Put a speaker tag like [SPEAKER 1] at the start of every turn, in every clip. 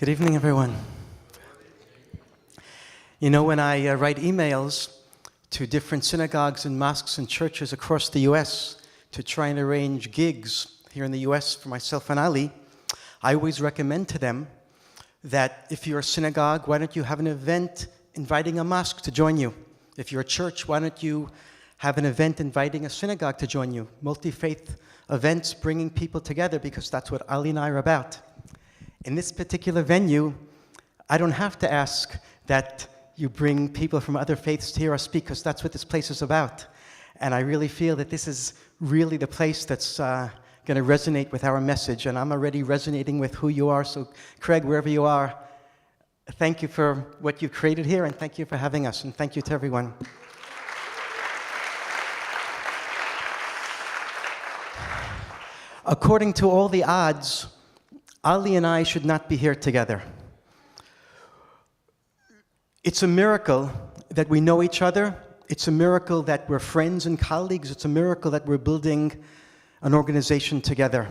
[SPEAKER 1] Good evening, everyone. You know, when I write emails to different synagogues and mosques and churches across the U.S. to try and arrange gigs here in the U.S. for myself and Ali, I always recommend to them that if you're a synagogue, why don't you have an event inviting a mosque to join you? If you're a church, why don't you have an event inviting a synagogue to join you? Multi-faith events bringing people together, because that's what Ali and I are about. In this particular venue, I don't have to ask that you bring people from other faiths to hear us speak, because that's what this place is about. And I really feel that this is really the place that's going to resonate with our message, and I'm already resonating with who you are. So, Craig, wherever you are, thank you for what you've created here, and thank you for having us, and thank you to everyone. According to all the odds, Ali and I should not be here together. It's a miracle that we know each other. It's a miracle that we're friends and colleagues. It's a miracle that we're building an organization together.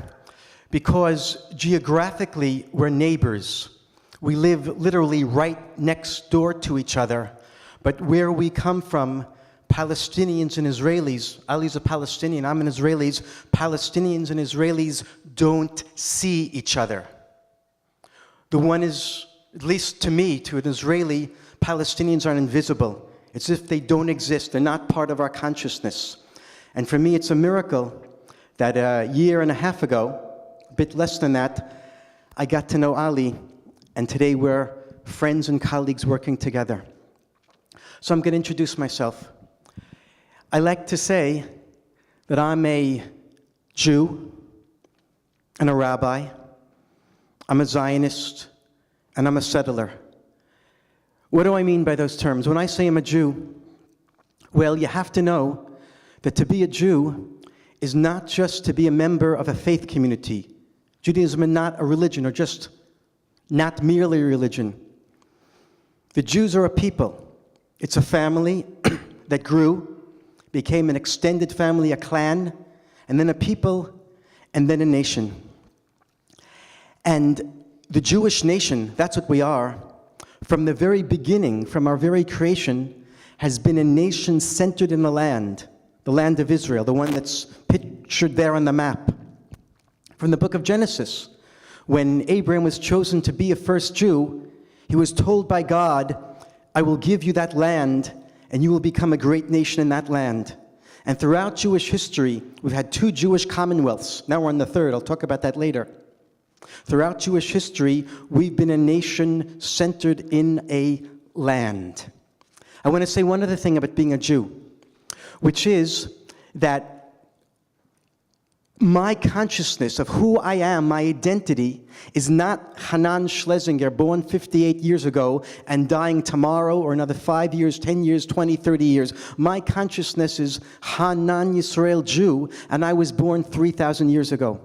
[SPEAKER 1] Because geographically, we're neighbors. We live literally right next door to each other. But where we come from, Palestinians and Israelis, Ali's a Palestinian, I'm an Israeli, Palestinians and Israelis don't see each other. The one is, at least to me, to an Israeli, Palestinians are invisible. It's as if they don't exist. They're not part of our consciousness. And for me, it's a miracle that a year and a half ago, a bit less than that, I got to know Ali, and today we're friends and colleagues working together. So I'm going to introduce myself. I like to say that I'm a Jew and a rabbi, I'm a Zionist, and I'm a settler. What do I mean by those terms? When I say I'm a Jew, well, you have to know that to be a Jew is not just to be a member of a faith community. Judaism is not a religion, or just not merely a religion. The Jews are a people. It's a family that grew, became an extended family, a clan, and then a people, and then a nation. And the Jewish nation, that's what we are, from the very beginning, from our very creation, has been a nation centered in the land of Israel, the one that's pictured there on the map. From the book of Genesis, when Abraham was chosen to be a first Jew, he was told by God, I will give you that land, and you will become a great nation in that land. And throughout Jewish history, we've had 2 Jewish commonwealths. Now we're on the 3rd. I'll talk about that later. Throughout Jewish history, we've been a nation centered in a land. I want to say one other thing about being a Jew, which is that my consciousness of who I am, my identity, is not Hanan Schlesinger, born 58 years ago and dying tomorrow or another 5 years, 10 years, 20, 30 years. My consciousness is Hanan Yisrael, Jew, and I was born 3,000 years ago.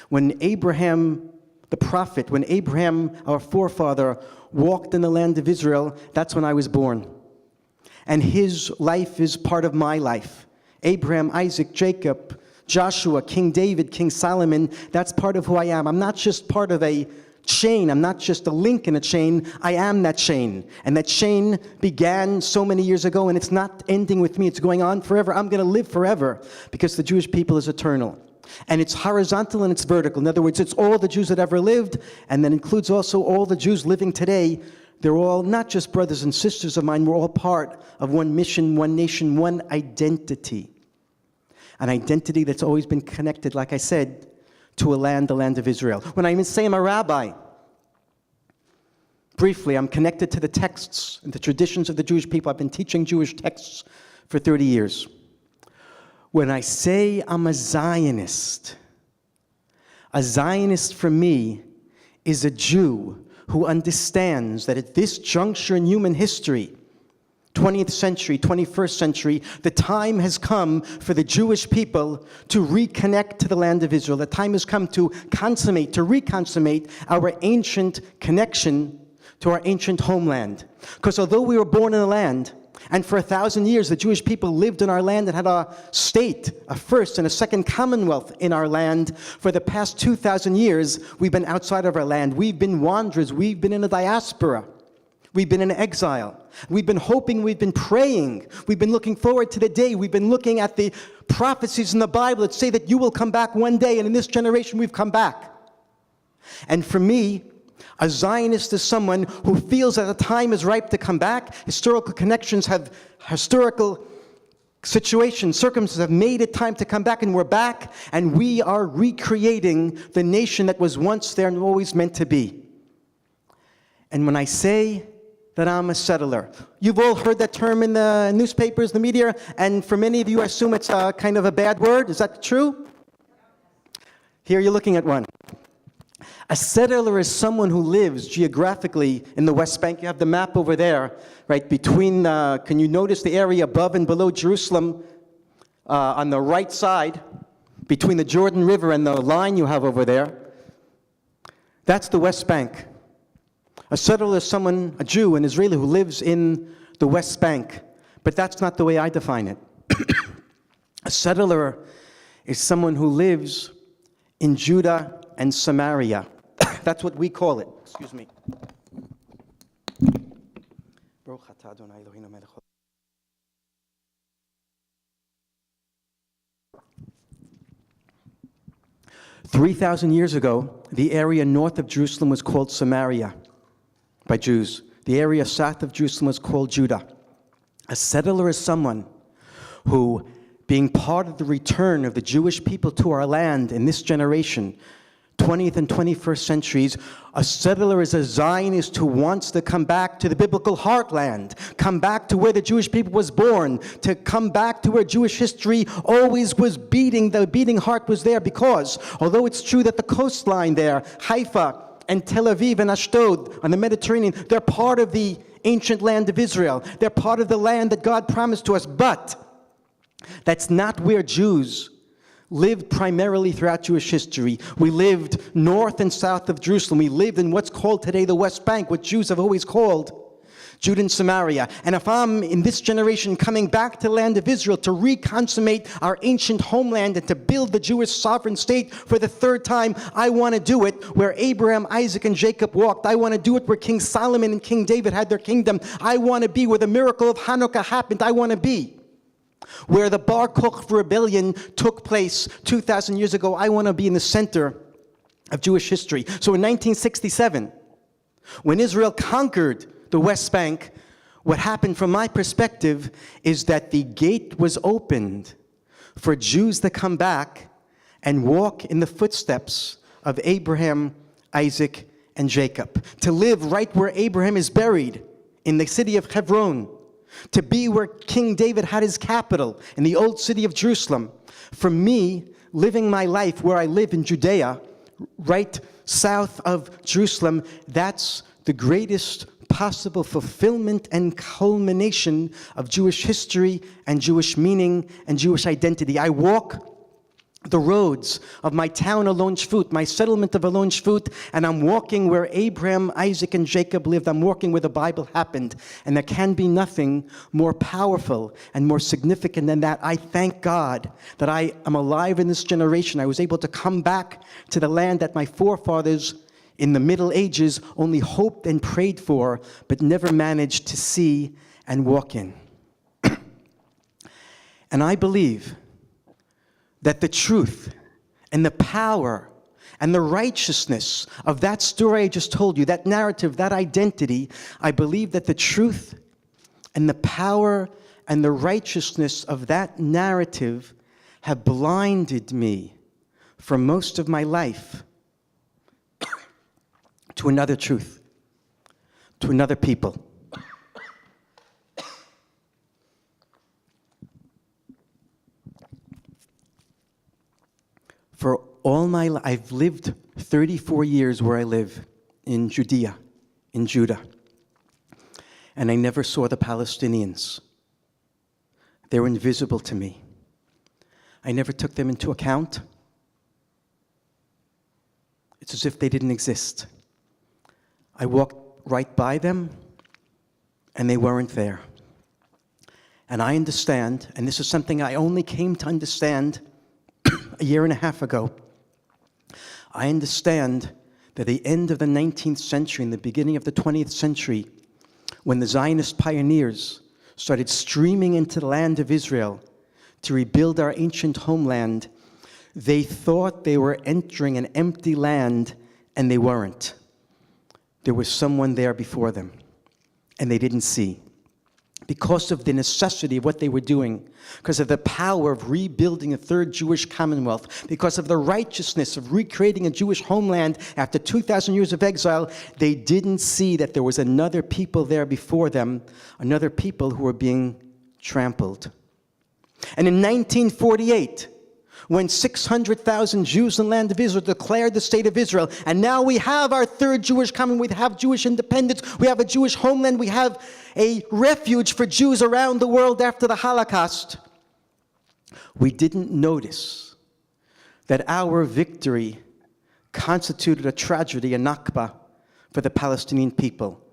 [SPEAKER 1] When Abraham, the prophet, when Abraham, our forefather, walked in the land of Israel, that's when I was born. And his life is part of my life. Abraham, Isaac, Jacob, Joshua, King David, King Solomon, that's part of who I am. I'm not just part of a chain. I'm not just a link in a chain. I am that chain. And that chain began so many years ago, and it's not ending with me. It's going on forever. I'm going to live forever because the Jewish people is eternal. And it's horizontal and it's vertical. In other words, it's all the Jews that ever lived, and that includes also all the Jews living today. They're all not just brothers and sisters of mine. We're all part of one mission, one nation, one identity. An identity that's always been connected, like I said, to a land, the land of Israel. When I say I'm a rabbi, briefly, I'm connected to the texts and the traditions of the Jewish people. I've been teaching Jewish texts for 30 years. When I say I'm a Zionist for me is a Jew who understands that at this juncture in human history, 20th century, 21st century, the time has come for the Jewish people to reconnect to the land of Israel. The time has come to consummate, to reconsummate our ancient connection to our ancient homeland. Because although we were born in the land, And for 1,000 years, the Jewish people lived in our land and had a state, a first and a second commonwealth in our land. For the past 2,000 years, we've been outside of our land. We've been wanderers. We've been in a diaspora. We've been in exile. We've been hoping. We've been praying. We've been looking forward to the day. We've been looking at the prophecies in the Bible that say that you will come back one day. And in this generation, we've come back. And for me, a Zionist is someone who feels that the time is ripe to come back. Historical connections have, historical situations, circumstances have made it time to come back, and we're back, and we are recreating the nation that was once there and always meant to be. And when I say that I'm a settler, you've all heard that term in the newspapers, the media, and for many of you, I assume it's a kind of a bad word. Is that true? Here you're looking at one. A settler is someone who lives geographically in the West Bank. You have the map over there, right, between, can you notice the area above and below Jerusalem on the right side, between the Jordan River and the line you have over there? That's the West Bank. A settler is someone, a Jew, an Israeli, who lives in the West Bank. But that's not the way I define it. A settler is someone who lives in Judah and Samaria. That's what we call it. Excuse me. 3,000 years ago, the area north of Jerusalem was called Samaria by Jews. The area south of Jerusalem was called Judah. A settler is someone who, being part of the return of the Jewish people to our land in this generation, 20th and 21st centuries, a settler is a Zionist who wants to come back to the biblical heartland, come back to where the Jewish people was born, to come back to where Jewish history always was beating. The beating heart was there because, although it's true that the coastline there, Haifa and Tel Aviv and Ashdod on the Mediterranean, they're part of the ancient land of Israel. They're part of the land that God promised to us, but that's not where Jews lived primarily throughout Jewish history. We lived north and south of Jerusalem. We lived in what's called today the West Bank, what Jews have always called Judah and Samaria. And if I'm in this generation coming back to the land of Israel to reconsummate our ancient homeland and to build the Jewish sovereign state for the third time, I want to do it where Abraham, Isaac, and Jacob walked. I want to do it where King Solomon and King David had their kingdom. I want to be where the miracle of Hanukkah happened. I want to be where the Bar Kokhba rebellion took place 2,000 years ago. I want to be in the center of Jewish history. So in 1967, when Israel conquered the West Bank, what happened from my perspective is that the gate was opened for Jews to come back and walk in the footsteps of Abraham, Isaac, and Jacob, to live right where Abraham is buried, in the city of Hebron, to be where King David had his capital, in the old city of Jerusalem. For me, living my life where I live in Judea, right south of Jerusalem, that's the greatest possible fulfillment and culmination of Jewish history and Jewish meaning and Jewish identity. I walk the roads of my town Alon Shvut, my settlement of Alon Shvut, and I'm walking where Abraham, Isaac, and Jacob lived. I'm walking where the Bible happened. And there can be nothing more powerful and more significant than that. I thank God that I am alive in this generation. I was able to come back to the land that my forefathers in the Middle Ages only hoped and prayed for, but never managed to see and walk in. And I believe that the truth and the power and the righteousness of that story I just told you, that narrative, that identity, I believe that the truth and the power and the righteousness of that narrative have blinded me for most of my life to another truth, to another people. For all my life, I've lived 34 years where I live, in Judea, in Judah. And I never saw the Palestinians. They were invisible to me. I never took them into account. It's as if they didn't exist. I walked right by them, and they weren't there. And I understand, and this is something I only came to understand a year and a half ago. I understand that at the end of the 19th century and the beginning of the 20th century, when the Zionist pioneers started streaming into the land of Israel to rebuild our ancient homeland, they thought they were entering an empty land, and they weren't. There was someone there before them, and they didn't see. Because of the necessity of what they were doing, because of the power of rebuilding a third Jewish commonwealth, because of the righteousness of recreating a Jewish homeland after 2,000 years of exile, they didn't see that there was another people there before them, another people who were being trampled. And in 1948, when 600,000 Jews in the land of Israel declared the state of Israel, and now we have our third Jewish commonwealth, we have Jewish independence, we have a Jewish homeland, we have a refuge for Jews around the world after the Holocaust, we didn't notice that our victory constituted a tragedy, a Nakba, for the Palestinian people.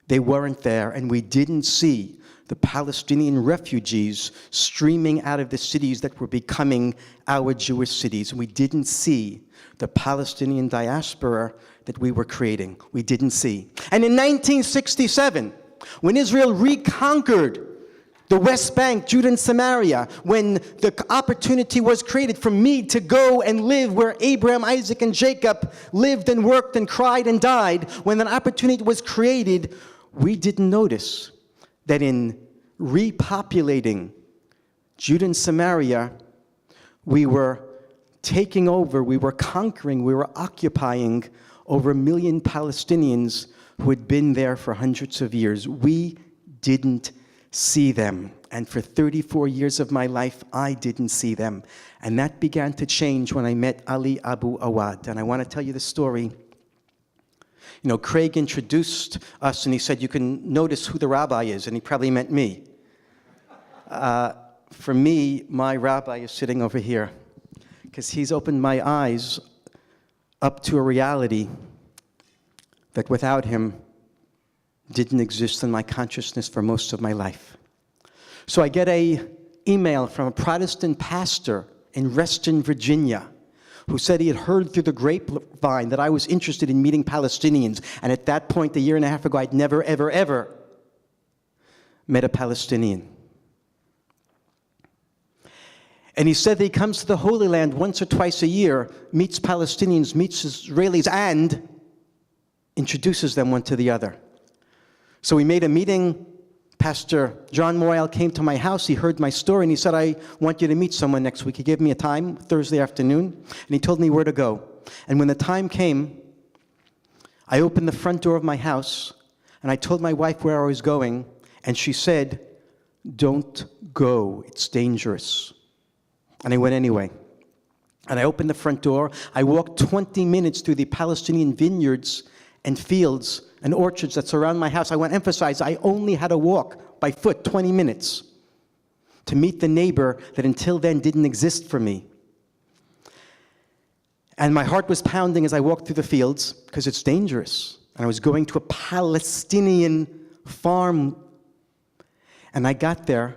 [SPEAKER 1] They weren't there, and we didn't see the Palestinian refugees streaming out of the cities that were becoming our Jewish cities. We didn't see the Palestinian diaspora that we were creating. We didn't see. And in 1967, when Israel reconquered the West Bank, Judah and Samaria, when the opportunity was created for me to go and live where Abraham, Isaac, and Jacob lived and worked and cried and died, when an opportunity was created, we didn't notice that in repopulating Judah and Samaria, we were taking over, we were conquering, we were occupying over 1 million Palestinians who had been there for hundreds of years. We didn't see them. And for 34 years of my life, I didn't see them. And that began to change when I met Ali Abu Awad. And I want to tell you the story. You know, Craig introduced us, and he said, you can notice who the rabbi is, and he probably meant me. For me, my rabbi is sitting over here, because he's opened my eyes up to a reality that without him didn't exist in my consciousness for most of my life. So I get an email from a Protestant pastor in Reston, Virginia, who said he had heard through the grapevine that I was interested in meeting Palestinians. And at that point, a year and a half ago, I'd never, ever, ever met a Palestinian. And he said that he comes to the Holy Land once or twice a year, meets Palestinians, meets Israelis, and introduces them one to the other. So we made a meeting. Pastor John Moyle came to my house. He heard my story, and he said, I want you to meet someone next week. He gave me a time, Thursday afternoon, and he told me where to go. And when the time came, I opened the front door of my house, and I told my wife where I was going, and she said, don't go. It's dangerous. And I went anyway. And I opened the front door. I walked 20 minutes through the Palestinian vineyards and fields and orchards that surround my house. I want to emphasize, I only had to walk by foot 20 minutes to meet the neighbor that until then didn't exist for me. And my heart was pounding as I walked through the fields because it's dangerous. And I was going to a Palestinian farm. And I got there,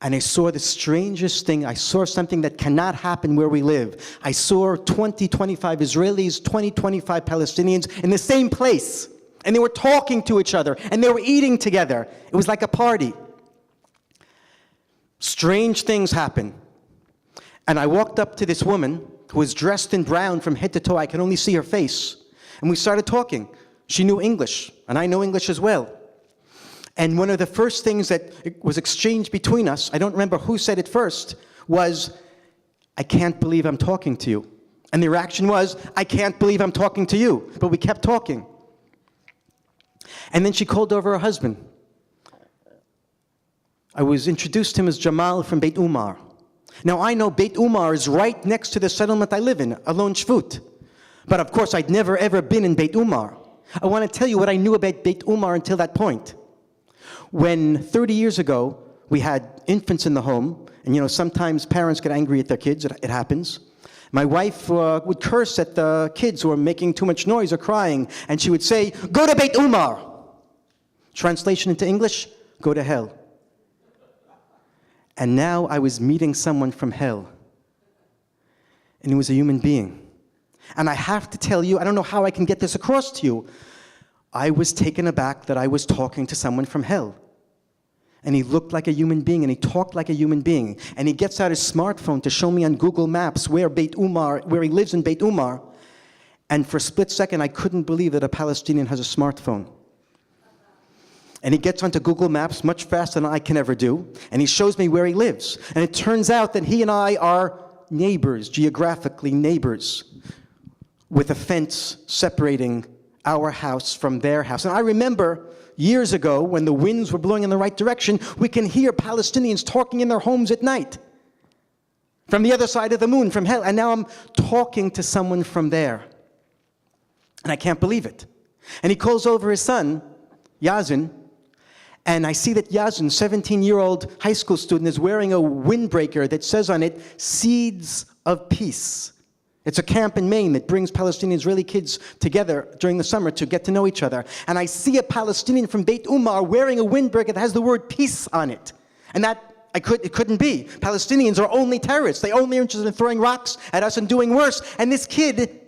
[SPEAKER 1] and I saw the strangest thing. I saw something that cannot happen where we live. I saw 20, 25 Israelis, 20, 25 Palestinians in the same place. And they were talking to each other, and they were eating together. It was like a party. Strange things happen. And I walked up to this woman who was dressed in brown from head to toe. I could only see her face. And we started talking. She knew English, and I know English as well. And one of the first things that was exchanged between us, I don't remember who said it first, was, I can't believe I'm talking to you. And the reaction was, I can't believe I'm talking to you. But we kept talking. And then she called over her husband. I was introduced to him as Jamal from Beit Umar. Now I know Beit Umar is right next to the settlement I live in, Alon Shvut. But of course I'd never ever been in Beit Umar. I want to tell you what I knew about Beit Umar until that point. When 30 years ago we had infants in the home, and you know sometimes parents get angry at their kids, it happens. My wife would curse at the kids who were making too much noise or crying, and she would say, go to Beit Umar. Translation into English, go to hell. And now I was meeting someone from hell. And he was a human being. And I have to tell you, I don't know how I can get this across to you, I was taken aback that I was talking to someone from hell. And he looked like a human being, and he talked like a human being. And he gets out his smartphone to show me on Google Maps where he lives in Beit Umar. And for a split second, I couldn't believe that a Palestinian has a smartphone. And he gets onto Google Maps much faster than I can ever do, and he shows me where he lives. And it turns out that he and I are neighbors, geographically neighbors, with a fence separating our house from their house. And I remember years ago, when the winds were blowing in the right direction, we can hear Palestinians talking in their homes at night, from the other side of the moon, from hell. And now I'm talking to someone from there. And I can't believe it. And he calls over his son, Yazin, and I see that Yazin, 17-year-old high school student, is wearing a windbreaker that says on it, Seeds of Peace. It's a camp in Maine that brings Palestinian Israeli kids together during the summer to get to know each other. And I see a Palestinian from Beit Umar wearing a windbreaker that has the word peace on it. And it couldn't be. Palestinians are only terrorists. They only are interested in throwing rocks at us and doing worse. And this kid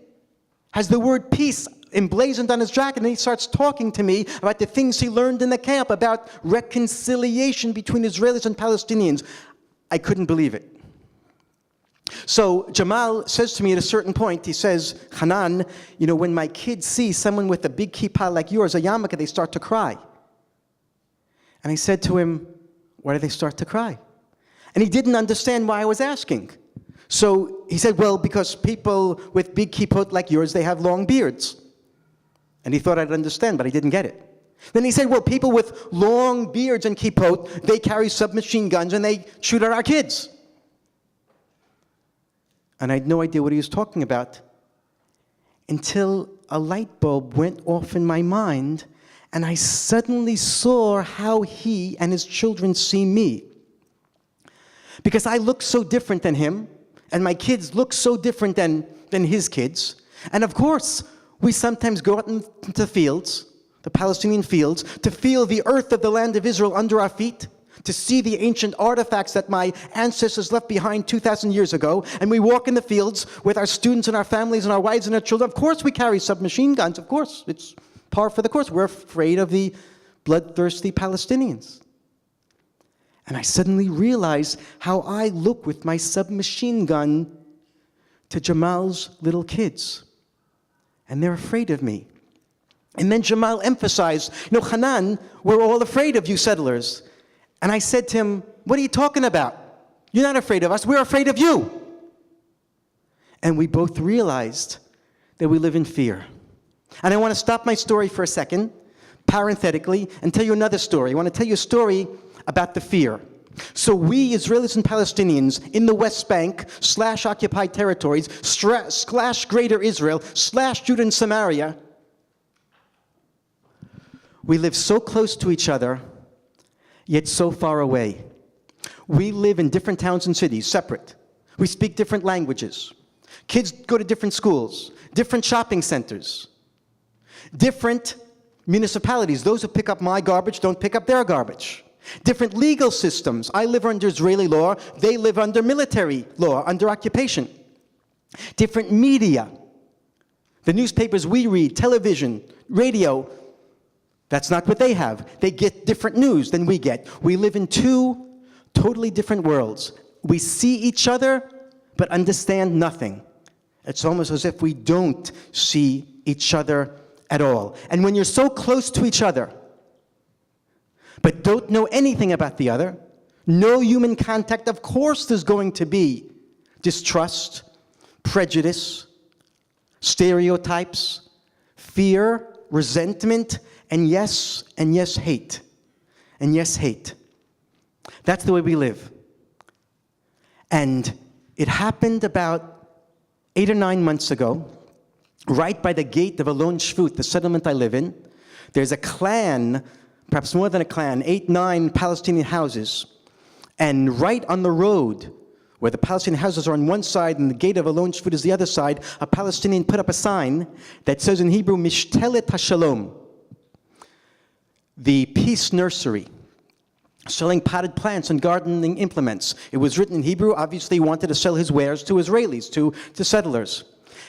[SPEAKER 1] has the word peace emblazoned on his jacket, and he starts talking to me about the things he learned in the camp, about reconciliation between Israelis and Palestinians. I couldn't believe it. So Jamal says to me at a certain point, he says, Hanan, when my kids see someone with a big kippah like yours, a yarmulke, they start to cry. And I said to him, why do they start to cry? And he didn't understand why I was asking. So he said, well, because people with big kippot like yours, they have long beards. And he thought I'd understand, but I didn't get it. Then he said, well, people with long beards and kippot, they carry submachine guns and they shoot at our kids. And I had no idea what he was talking about until a light bulb went off in my mind, and I suddenly saw how he and his children see me. Because I look so different than him, and my kids look so different than his kids. And of course, we sometimes go out into fields, the Palestinian fields, to feel the earth of the land of Israel under our feet, to see the ancient artifacts that my ancestors left behind 2,000 years ago. And we walk in the fields with our students and our families and our wives and our children. Of course we carry submachine guns, of course. It's par for the course. We're afraid of the bloodthirsty Palestinians. And I suddenly realized how I look with my submachine gun to Jamal's little kids. And they're afraid of me. And then Jamal emphasized, Hanan, we're all afraid of you settlers. And I said to him, what are you talking about? You're not afraid of us, we're afraid of you. And we both realized that we live in fear. And I want to stop my story for a second, parenthetically, and tell you another story. I want to tell you a story about the fear. So we, Israelis and Palestinians, in the West Bank, / occupied territories, / Greater Israel, / Judah and Samaria, we live so close to each other, yet so far away. We live in different towns and cities, separate. We speak different languages. Kids go to different schools, different shopping centers, different municipalities. Those who pick up my garbage don't pick up their garbage. Different legal systems. I live under Israeli law. They live under military law, under occupation. Different media. The newspapers we read, television, radio, that's not what they have. They get different news than we get. We live in two totally different worlds. We see each other, but understand nothing. It's almost as if we don't see each other at all. And when you're so close to each other, but don't know anything about the other, no human contact, of course there's going to be distrust, prejudice, stereotypes, fear, resentment, and yes, hate. And yes, hate. That's the way we live. And it happened about 8 or 9 months ago, right by the gate of Alon Shvut, the settlement I live in. There's a clan, perhaps more than a clan, 8, 9 Palestinian houses. And right on the road, where the Palestinian houses are on one side and the gate of Alon Shvut is the other side, a Palestinian put up a sign that says in Hebrew, Mishtelet HaShalom, the peace nursery. selling potted plants and gardening implements. It was written in Hebrew. Obviously, he wanted to sell his wares to Israelis, to settlers.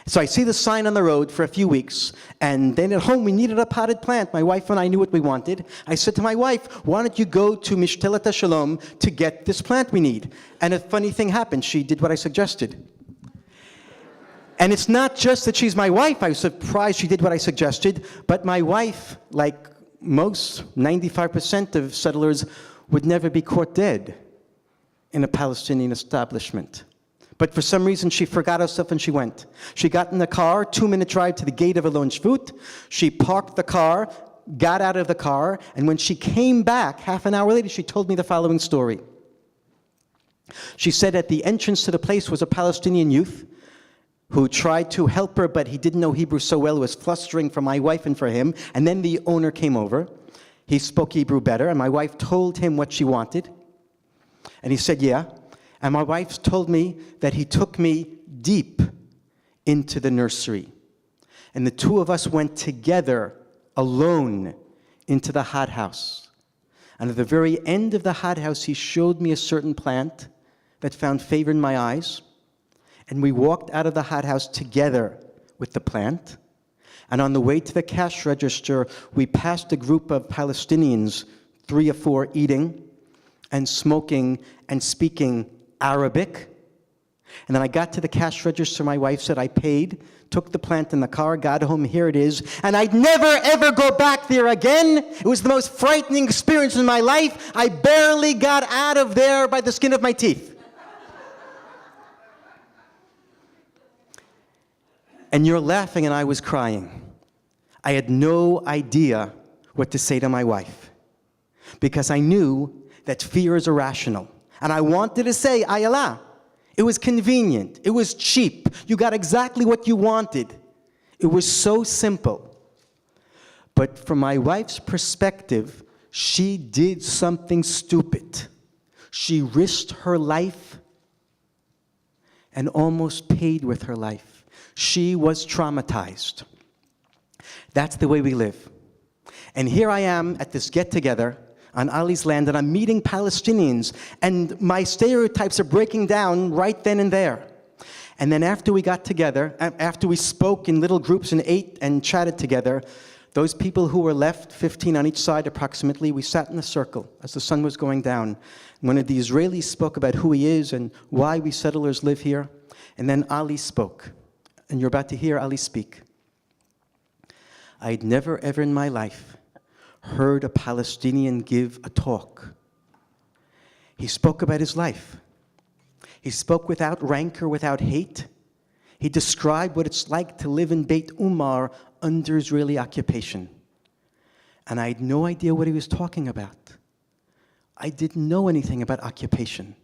[SPEAKER 1] So I see the sign on the road for a few weeks, and then at home we needed a potted plant. My wife and I knew what we wanted. I said to my wife, why don't you go to Mishtelet Shalom to get this plant we need? And a funny thing happened. She did what I suggested. And it's not just that she's my wife. I was surprised she did what I suggested, but my wife, like most, 95% of settlers, would never be caught dead in a Palestinian establishment. But for some reason, she forgot herself and she went. She got in the car, 2-minute drive to the gate of Alon Shvut. She parked the car, got out of the car, and when she came back, half an hour later, she told me the following story. She said at the entrance to the place was a Palestinian youth who tried to help her, but he didn't know Hebrew so well. It was flustering for my wife and for him. And then the owner came over. He spoke Hebrew better, and my wife told him what she wanted. And he said, yeah. And my wife told me that he took me deep into the nursery. And the two of us went together, alone, into the hothouse. And at the very end of the hothouse, he showed me a certain plant that found favor in my eyes. And we walked out of the hothouse together with the plant. And on the way to the cash register, we passed a group of Palestinians, 3 or 4, eating and smoking and speaking Arabic. And then I got to the cash register, my wife said I paid, took the plant in the car, got home, here it is, and I'd never ever go back there again. It was the most frightening experience in my life. I barely got out of there by the skin of my teeth. And you're laughing and I was crying. I had no idea what to say to my wife because I knew that fear is irrational. And I wanted to say, Ayala. It was convenient. It was cheap. You got exactly what you wanted. It was so simple. But from my wife's perspective, she did something stupid. She risked her life and almost paid with her life. She was traumatized. That's the way we live. And here I am at this get-together on Ali's land, and I'm meeting Palestinians, and my stereotypes are breaking down right then and there. And then after we got together, after we spoke in little groups and ate and chatted together, those people who were left, 15 on each side approximately, we sat in a circle as the sun was going down. One of the Israelis spoke about who he is and why we settlers live here, and then Ali spoke. And you're about to hear Ali speak. I'd never ever in my life heard a Palestinian give a talk. He spoke about his life. He spoke without rancor, without hate. He described what it's like to live in Beit Umar under Israeli occupation. And I had no idea what he was talking about. I didn't know anything about occupation.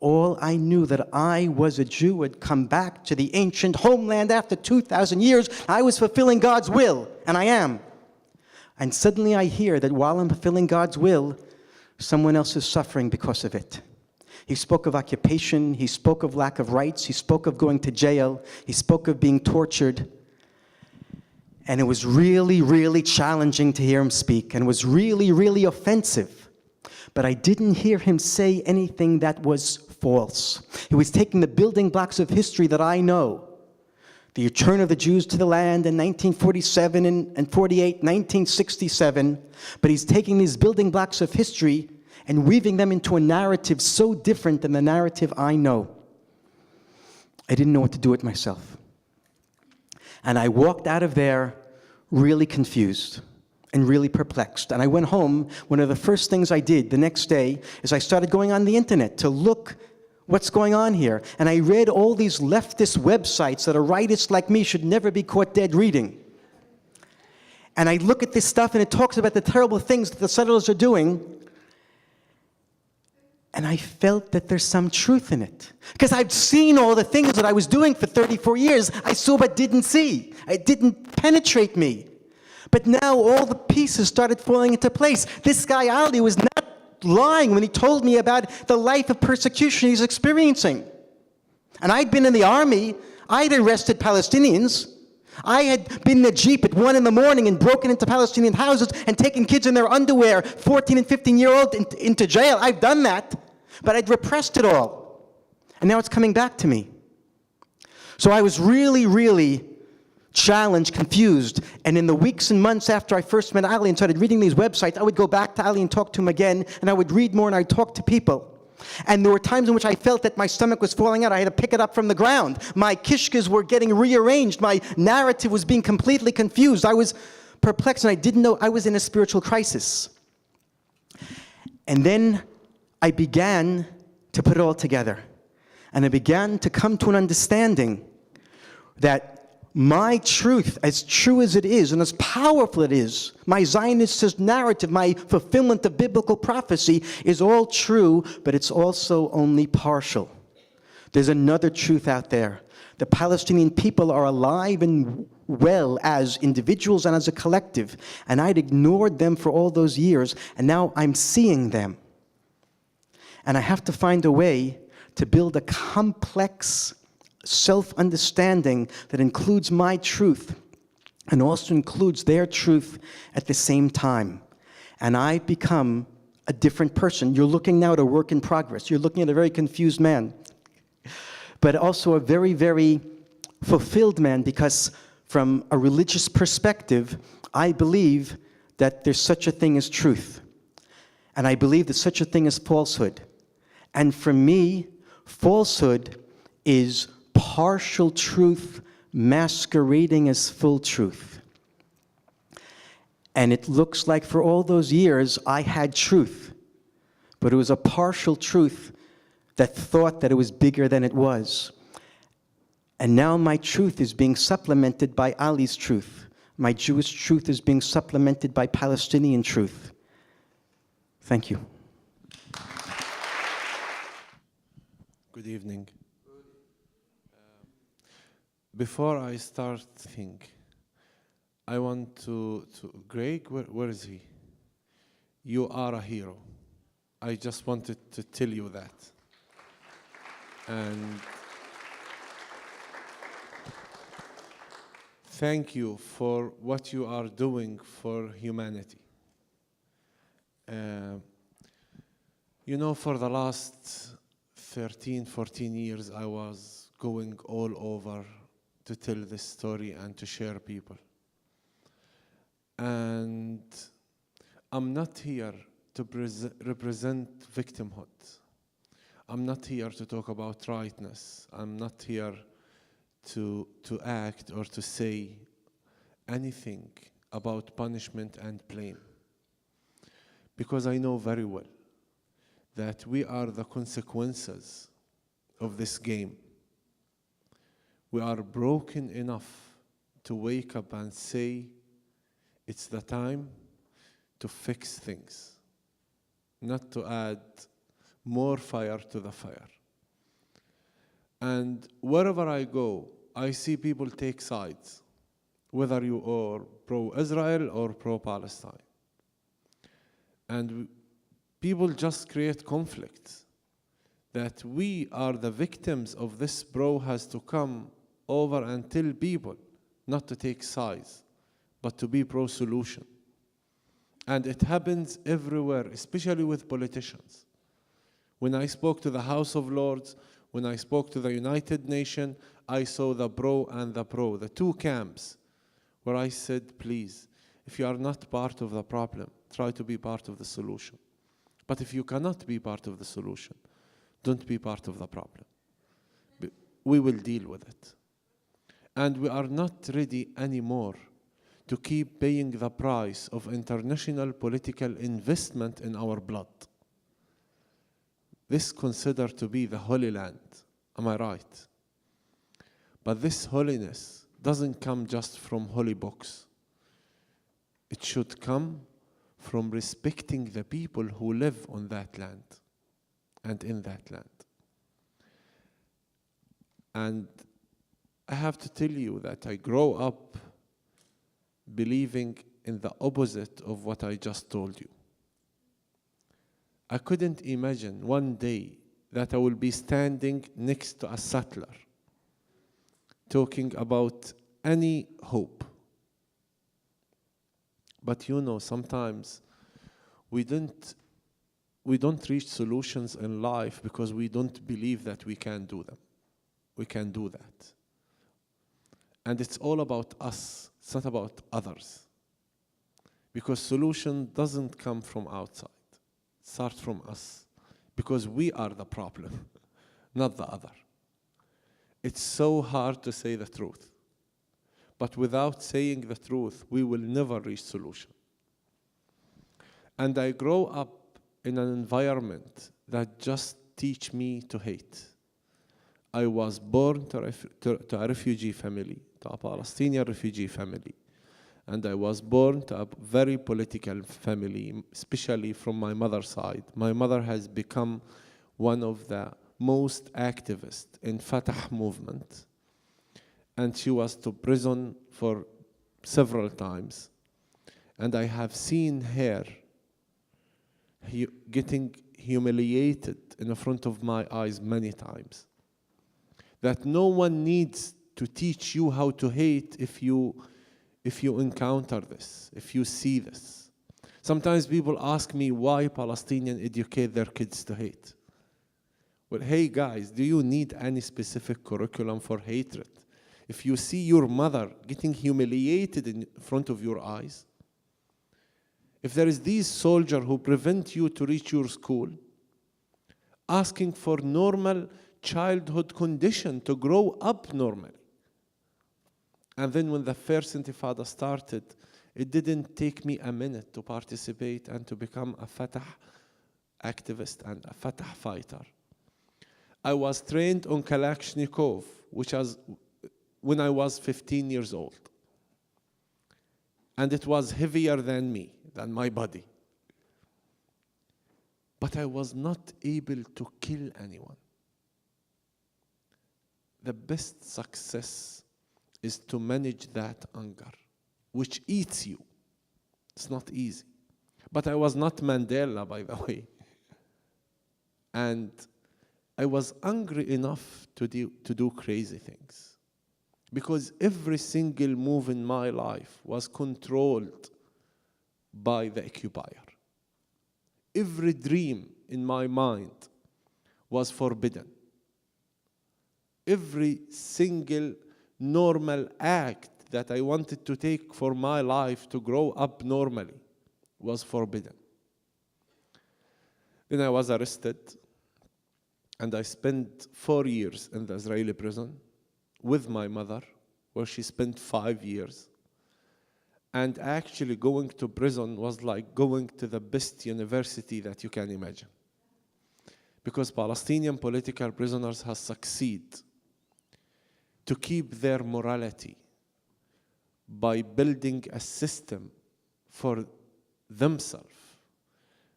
[SPEAKER 1] All I knew that I was a Jew who had come back to the ancient homeland after 2,000 years. I was fulfilling God's will, and I am. And suddenly I hear that while I'm fulfilling God's will, someone else is suffering because of it. He spoke of occupation, he spoke of lack of rights, he spoke of going to jail, he spoke of being tortured. And it was really, really challenging to hear him speak, and it was really, really offensive. But I didn't hear him say anything that was false. He was taking the building blocks of history that I know. The return of the Jews to the land in 1947 and 48, 1967. But he's taking these building blocks of history and weaving them into a narrative so different than the narrative I know. I didn't know what to do with myself. And I walked out of there really confused and really perplexed. And I went home. One of the first things I did the next day is I started going on the internet to look what's going on here. And I read all these leftist websites that a rightist like me should never be caught dead reading. And I look at this stuff and it talks about the terrible things that the settlers are doing. And I felt that there's some truth in it. Because I've seen all the things that I was doing for 34 years. I saw but didn't see. It didn't penetrate me. But now all the pieces started falling into place. This guy Ali was not lying when he told me about the life of persecution he's experiencing. And I'd been in the army. I'd arrested Palestinians. I had been in a Jeep at 1 in the morning and broken into Palestinian houses and taken kids in their underwear, 14 and 15-year-old, into jail. I've done that, but I'd repressed it all. And now it's coming back to me. So I was really, really challenged, confused. And in the weeks and months after I first met Ali and started reading these websites, I would go back to Ali and talk to him again, and I would read more and I'd talk to people. And there were times in which I felt that my stomach was falling out. I had to pick it up from the ground. My kishkas were getting rearranged. My narrative was being completely confused. I was perplexed, and I didn't know I was in a spiritual crisis. And then I began to put it all together. And I began to come to an understanding that my truth, as true as it is and as powerful it is, my Zionist narrative, my fulfillment of biblical prophecy is all true, but it's also only partial. There's another truth out there. The Palestinian people are alive and well as individuals and as a collective, and I'd ignored them for all those years, and now I'm seeing them. And I have to find a way to build a complex self-understanding that includes my truth and also includes their truth at the same time. And I become a different person. You're looking now at a work in progress. You're looking at a very confused man, but also a very, very fulfilled man, because from a religious perspective, I believe that there's such a thing as truth. And I believe there's such a thing as falsehood. And for me, falsehood is partial truth masquerading as full truth. And it looks like for all those years I had truth, but it was a partial truth that thought that it was bigger than it was. And now my truth is being supplemented by Ali's truth. My Jewish truth is being supplemented by Palestinian truth. Thank you.
[SPEAKER 2] Good evening. Before I start think, I want to Greg, where is he? You are a hero. I just wanted to tell you that. And thank you for what you are doing for humanity. You know, for the last 13, 14 years, I was going all over to tell this story and to share people. And I'm not here to represent victimhood. I'm not here to talk about rightness. I'm not here to act or to say anything about punishment and blame. Because I know very well that we are the consequences of this game. We are broken enough to wake up and say, it's the time to fix things, not to add more fire to the fire. And wherever I go, I see people take sides, whether you are pro-Israel or pro-Palestine. And people just create conflict, that we are the victims of this bro has to come over and tell people not to take sides, but to be pro-solution. And it happens everywhere, especially with politicians. When I spoke to the House of Lords, when I spoke to the United Nations, I saw the bro and the pro, the two camps, where I said, please, if you are not part of the problem, try to be part of the solution. But if you cannot be part of the solution, don't be part of the problem. We will deal with it. And we are not ready anymore to keep paying the price of international political investment in our blood. This considered to be the Holy Land, am I right? But this holiness doesn't come just from holy books. It should come from respecting the people who live on that land and in that land. And I have to tell you that I grow up believing in the opposite of what I just told you. I couldn't imagine one day that I will be standing next to a settler talking about any hope. But sometimes we don't reach solutions in life because we don't believe that we can do them. We can do that. And it's all about us. It's not about others. Because solution doesn't come from outside. It starts from us. Because we are the problem, not the other. It's so hard to say the truth. But without saying the truth, we will never reach solution. And I grow up in an environment that just teach me to hate. I was born to a refugee family, to a Palestinian refugee family. And I was born to a very political family, especially from my mother's side. My mother has become one of the most activists in Fatah movement. And she was to prison for several times. And I have seen her getting humiliated in front of my eyes many times. That no one needs to teach you how to hate if you encounter this, if you see this. Sometimes people ask me why Palestinians educate their kids to hate. Well, hey guys, do you need any specific curriculum for hatred? If you see your mother getting humiliated in front of your eyes, if there is these soldiers who prevent you to reach your school, asking for normal childhood condition to grow up normally. And then when the first Intifada started, it didn't take me a minute to participate and to become a Fatah activist and a Fatah fighter. I was trained on Kalashnikov, which was when I was 15 years old. And it was heavier than me, than my body. But I was not able to kill anyone. The best success is to manage that anger, which eats you. It's not easy. But I was not Mandela, by the way. And I was angry enough to do crazy things. Because every single move in my life was controlled by the occupier. Every dream in my mind was forbidden. Every single normal act that I wanted to take for my life to grow up normally was forbidden. Then I was arrested, and I spent 4 years in the Israeli prison with my mother, where she spent 5 years. And actually going to prison was like going to the best university that you can imagine. Because Palestinian political prisoners have succeeded to keep their morality by building a system for themselves,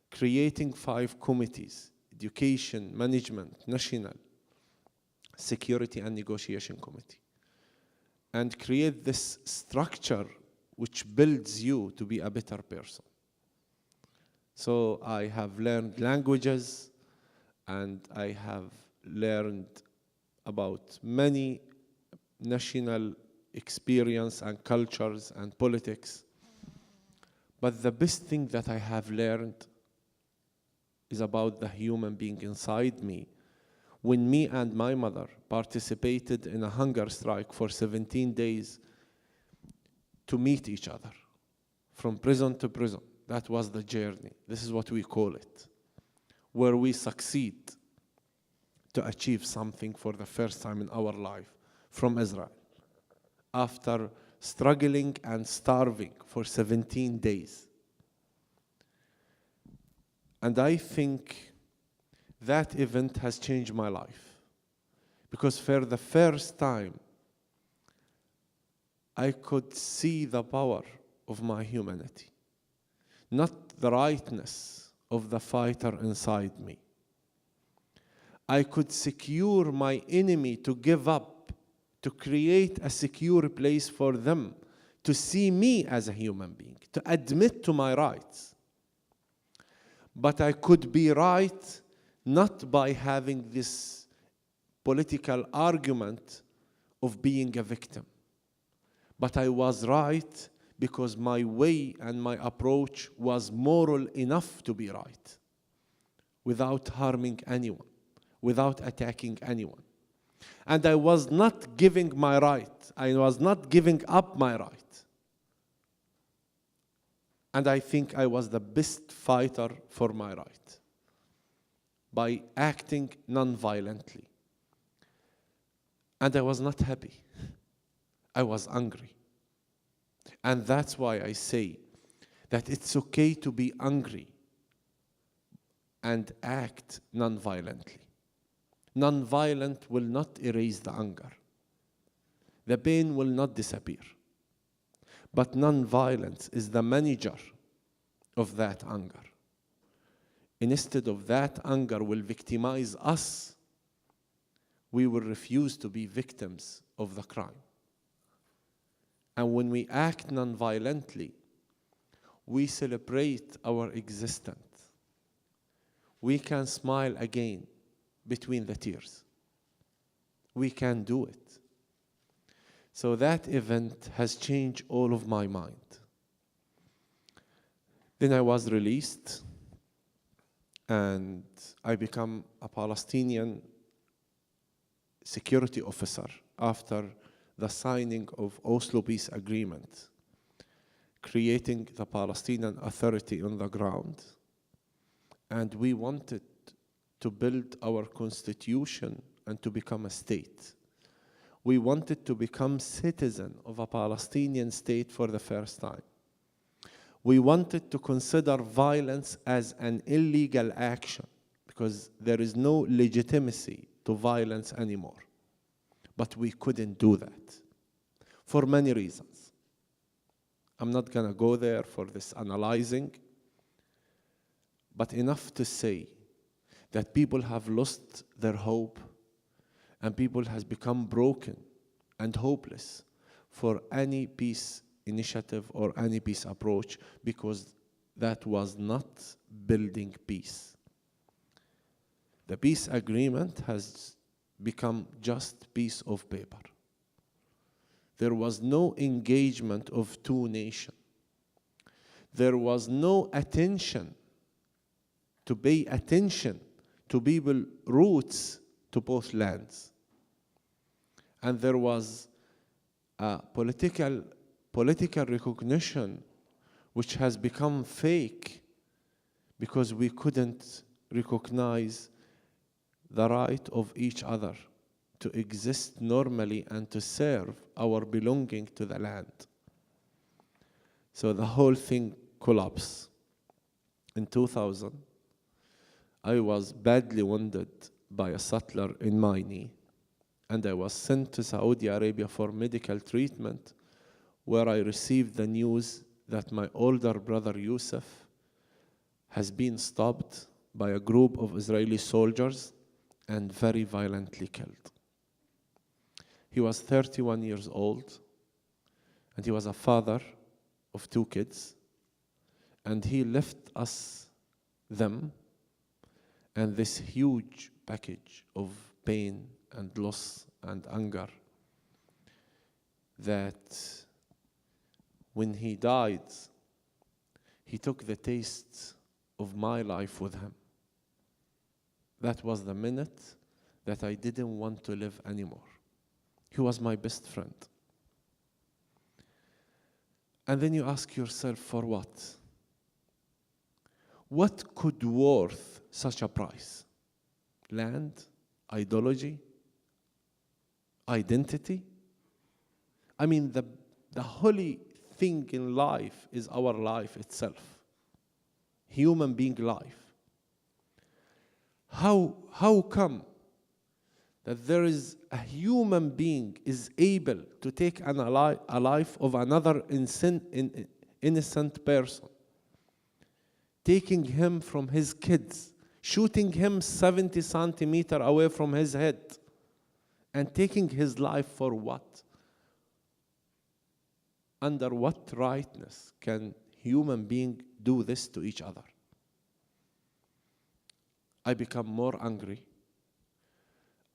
[SPEAKER 2] creating 5 committees: education, management, national, security and negotiation committee, and create this structure which builds you to be a better person. So I have learned languages, and I have learned about many national experience and cultures and politics. But the best thing that I have learned is about the human being inside me. When me and my mother participated in a hunger strike for 17 days to meet each other, from prison to prison. That was the journey. This is what we call it, where we succeed to achieve something for the first time in our life from Israel, after struggling and starving for 17 days. And I think that event has changed my life, because for the first time, I could see the power of my humanity, not the rightness of the fighter inside me. I could secure my enemy to give up, to create a secure place for them, to see me as a human being, to admit to my rights. But I could be right not by having this political argument of being a victim. But I was right because my way and my approach was moral enough to be right, without harming anyone, without attacking anyone. And I was not giving my right. I was not giving up my right. And I think I was the best fighter for my right by acting non-violently. And I was not happy. I was angry. And that's why I say that it's okay to be angry and act non-violently. Non-violent will not erase the anger. The pain will not disappear. But non-violence is the manager of that anger. Instead of that anger will victimize us, we will refuse to be victims of the crime. And when we act non-violently, we celebrate our existence. We can smile again between the tears. We can do it. So that event has changed all of my mind. Then I was released and I became a Palestinian security officer after the signing of Oslo Peace Agreement, creating the Palestinian Authority on the ground. And we wanted to build our constitution and to become a state. We wanted to become citizen of a Palestinian state for the first time. We wanted to consider violence as an illegal action because there is no legitimacy to violence anymore. But we couldn't do that for many reasons. I'm not going to go there for this analyzing, but enough to say that people have lost their hope and people has become broken and hopeless for any peace initiative or any peace approach because that was not building peace. The peace agreement has become just piece of paper. There was no engagement of two nations. There was no attention to pay attention to people's roots to both lands. And there was a political recognition which has become fake because we couldn't recognize the right of each other to exist normally and to serve our belonging to the land. So the whole thing collapsed. In 2000, I was badly wounded by a sutler in my knee, and I was sent to Saudi Arabia for medical treatment, where I received the news that my older brother Yusuf has been stopped by a group of Israeli soldiers and very violently killed. He was 31 years old, and he was a father of 2 kids, and he left them, and this huge package of pain and loss and anger that when he died, he took the taste of my life with him. That was the minute that I didn't want to live anymore. He was my best friend. And then you ask yourself, for what? What could worth such a price? Land, ideology, identity? I mean, the holy thing in life is our life itself. Human being life. How come that there is a human being is able to take a life of another innocent person, taking him from his kids, shooting him 70 centimeters away from his head, and taking his life for what? Under what rightness can human being do this to each other? I become more angry.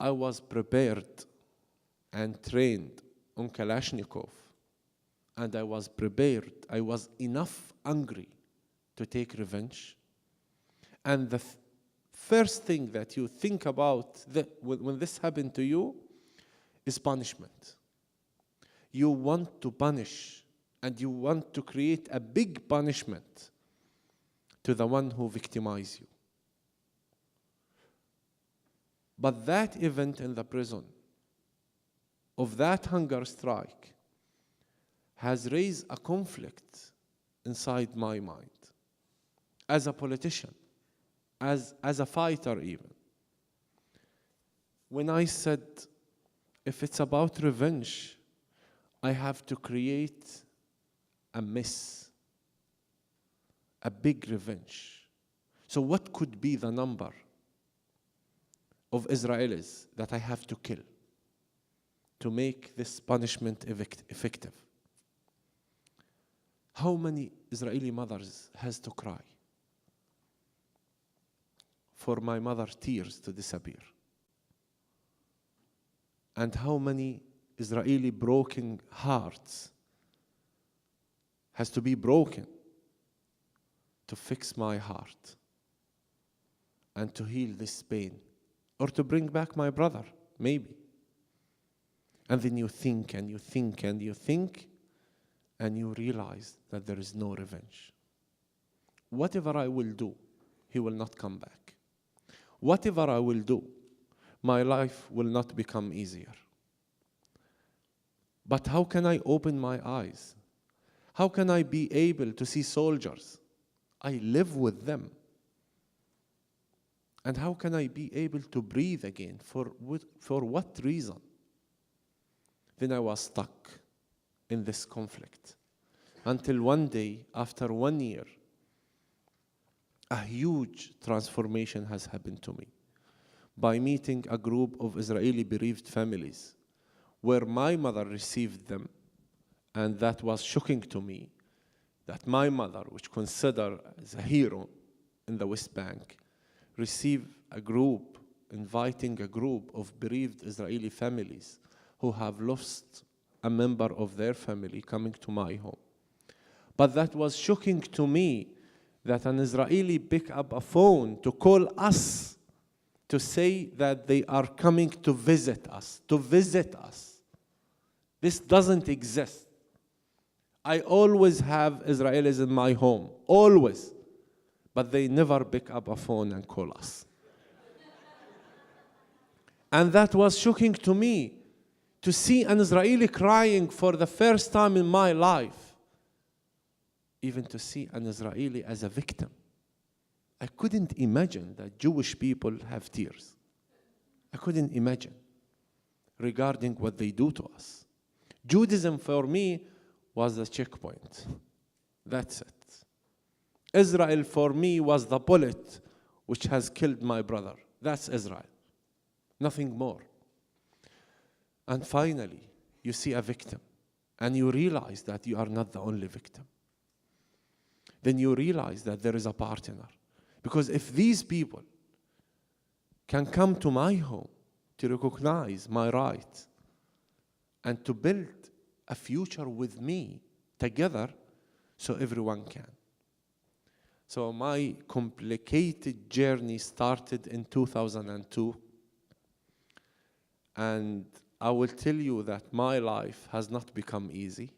[SPEAKER 2] I was prepared and trained on Kalashnikov and I was prepared. I was enough angry to take revenge. And the first thing that you think about when this happened to you is punishment. You want to punish, and you want to create a big punishment to the one who victimized you. But that event in the prison, of that hunger strike, has raised a conflict inside my mind. As a politician, as a fighter even. When I said, if it's about revenge, I have to create a mess, a big revenge. So what could be the number of Israelis that I have to kill to make this punishment effective? How many Israeli mothers has to cry for my mother's tears to disappear? And how many Israeli broken hearts has to be broken to fix my heart and to heal this pain, or to bring back my brother, maybe. And then you think and you think and you think, and you realize that there is no revenge. Whatever I will do, he will not come back. Whatever I will do, my life will not become easier. But how can I open my eyes? How can I be able to see soldiers? I live with them. And how can I be able to breathe again? For what reason? Then I was stuck in this conflict. Until one day, after 1 year, a huge transformation has happened to me by meeting a group of Israeli bereaved families where my mother received them. And that was shocking to me, that my mother, which considered as a hero in the West Bank, received inviting a group of bereaved Israeli families who have lost a member of their family coming to my home. But that was shocking to me, that an Israeli pick up a phone to call us to say that they are coming to visit us, This doesn't exist. I always have Israelis in my home, always. But they never pick up a phone and call us. And that was shocking to me, to see an Israeli crying for the first time in my life. Even to see an Israeli as a victim. I couldn't imagine that Jewish people have tears. I couldn't imagine regarding what they do to us. Judaism for me was the checkpoint. That's it. Israel for me was the bullet which has killed my brother. That's Israel. Nothing more. And finally, you see a victim, and you realize that you are not the only victim. Then you realize that there is a partner. Because if these people can come to my home to recognize my right and to build a future with me together, so everyone can. So my complicated journey started in 2002. And I will tell you that my life has not become easy.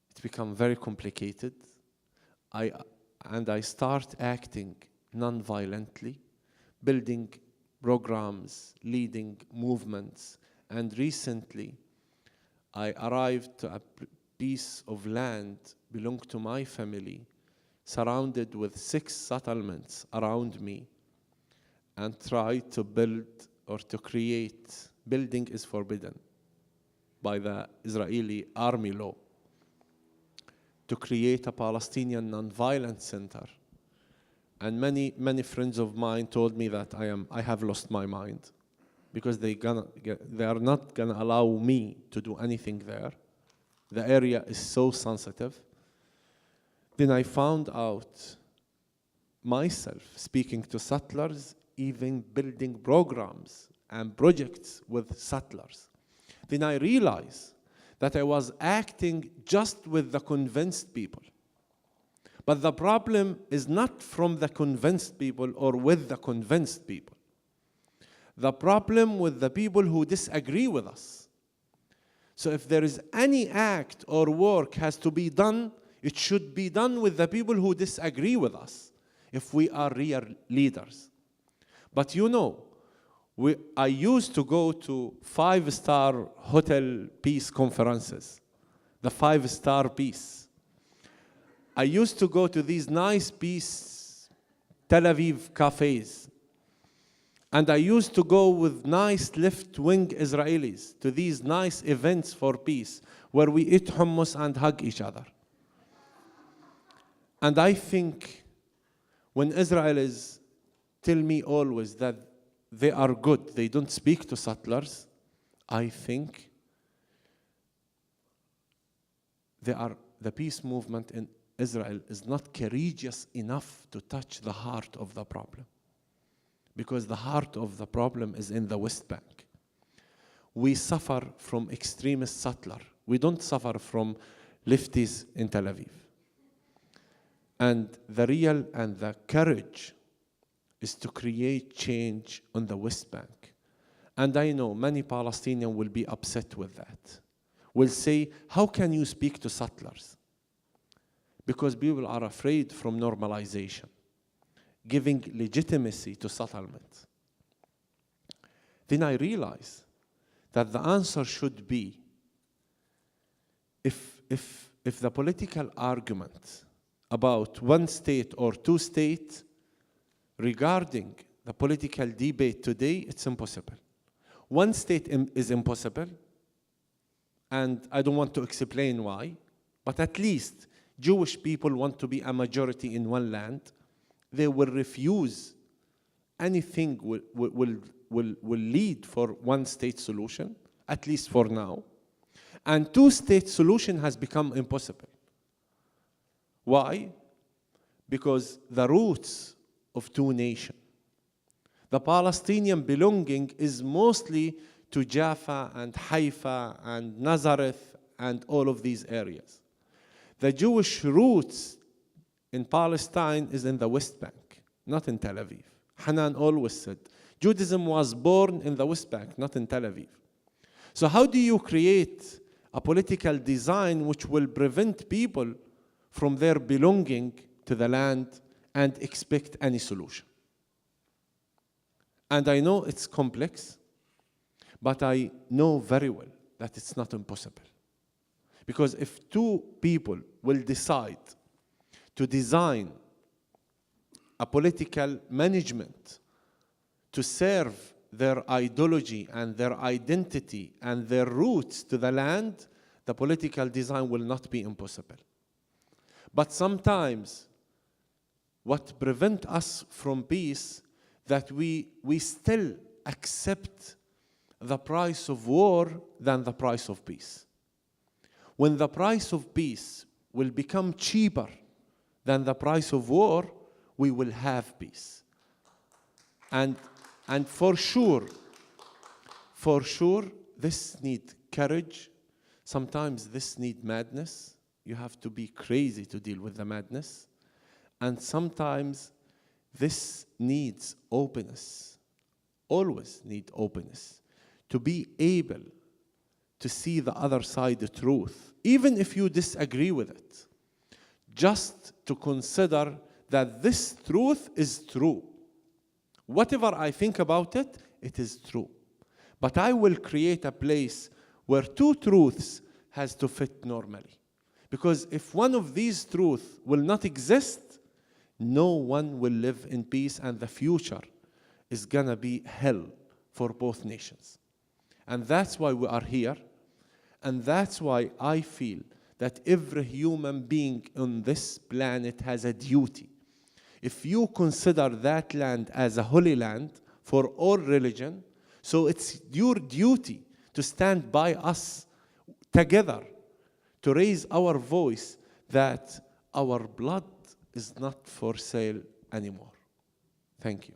[SPEAKER 2] It's become very complicated. I start acting non-violently, building programs, leading movements. And recently, I arrived to a piece of land belonging to my family, surrounded with 6 settlements around me, and tried to build or to create. Building is forbidden by the Israeli army law. To create a Palestinian non-violent center. And many friends of mine told me that I have lost my mind, because they are not gonna allow me to do anything there. The area is so sensitive. Then I found out myself speaking to settlers, even building programs and projects with settlers. Then I realized that I was acting just with the convinced people. But the problem is not from the convinced people or with the convinced people. The problem with the people who disagree with us. So if there is any act or work has to be done, it should be done with the people who disagree with us, if we are real leaders. But you know, I used to go to 5-star hotel peace conferences, the 5-star peace. I used to go to these nice peace Tel Aviv cafes. And I used to go with nice left-wing Israelis to these nice events for peace where we eat hummus and hug each other. And I think when Israelis tell me always that they are good, they don't speak to settlers, I think the peace movement in Israel is not courageous enough to touch the heart of the problem. Because the heart of the problem is in the West Bank. We suffer from extremist settler. We don't suffer from lefties in Tel Aviv. And the real and the courage is to create change on the West Bank. And I know many Palestinians will be upset with that. Will say, how can you speak to settlers? Because people are afraid from normalization, giving legitimacy to settlement. Then I realize that the answer should be, if the political argument about one state or two states regarding the political debate today, it's impossible. One state is impossible, and I don't want to explain why, but at least Jewish people want to be a majority in one land. They will refuse anything will lead for one-state solution, at least for now. And two-state solution has become impossible. Why? Because the roots of two nations. The Palestinian belonging is mostly to Jaffa and Haifa and Nazareth and all of these areas. The Jewish roots in Palestine is in the West Bank, not in Tel Aviv. Hanan always said, Judaism was born in the West Bank, not in Tel Aviv. So how do you create a political design which will prevent people from their belonging to the land and expect any solution? And I know it's complex, but I know very well that it's not impossible. Because if two people will decide to design a political management to serve their ideology and their identity and their roots to the land, the political design will not be impossible. But sometimes what prevents us from peace, that we still accept the price of war than the price of peace. When the price of peace will become cheaper than the price of war, we will have peace. And for sure, this needs courage. Sometimes this needs madness. You have to be crazy to deal with the madness. And sometimes this needs openness. Always need openness. To be able to see the other side, the truth, even if you disagree with it. Just to consider that this truth is true. Whatever I think about it, it is true. But I will create a place where two truths has to fit normally. Because if one of these truths will not exist, no one will live in peace, and the future is gonna be hell for both nations. And that's why we are here. And that's why I feel that every human being on this planet has a duty. If you consider that land as a holy land for all religion, so it's your duty to stand by us together, to raise our voice that our blood is not for sale anymore. Thank you.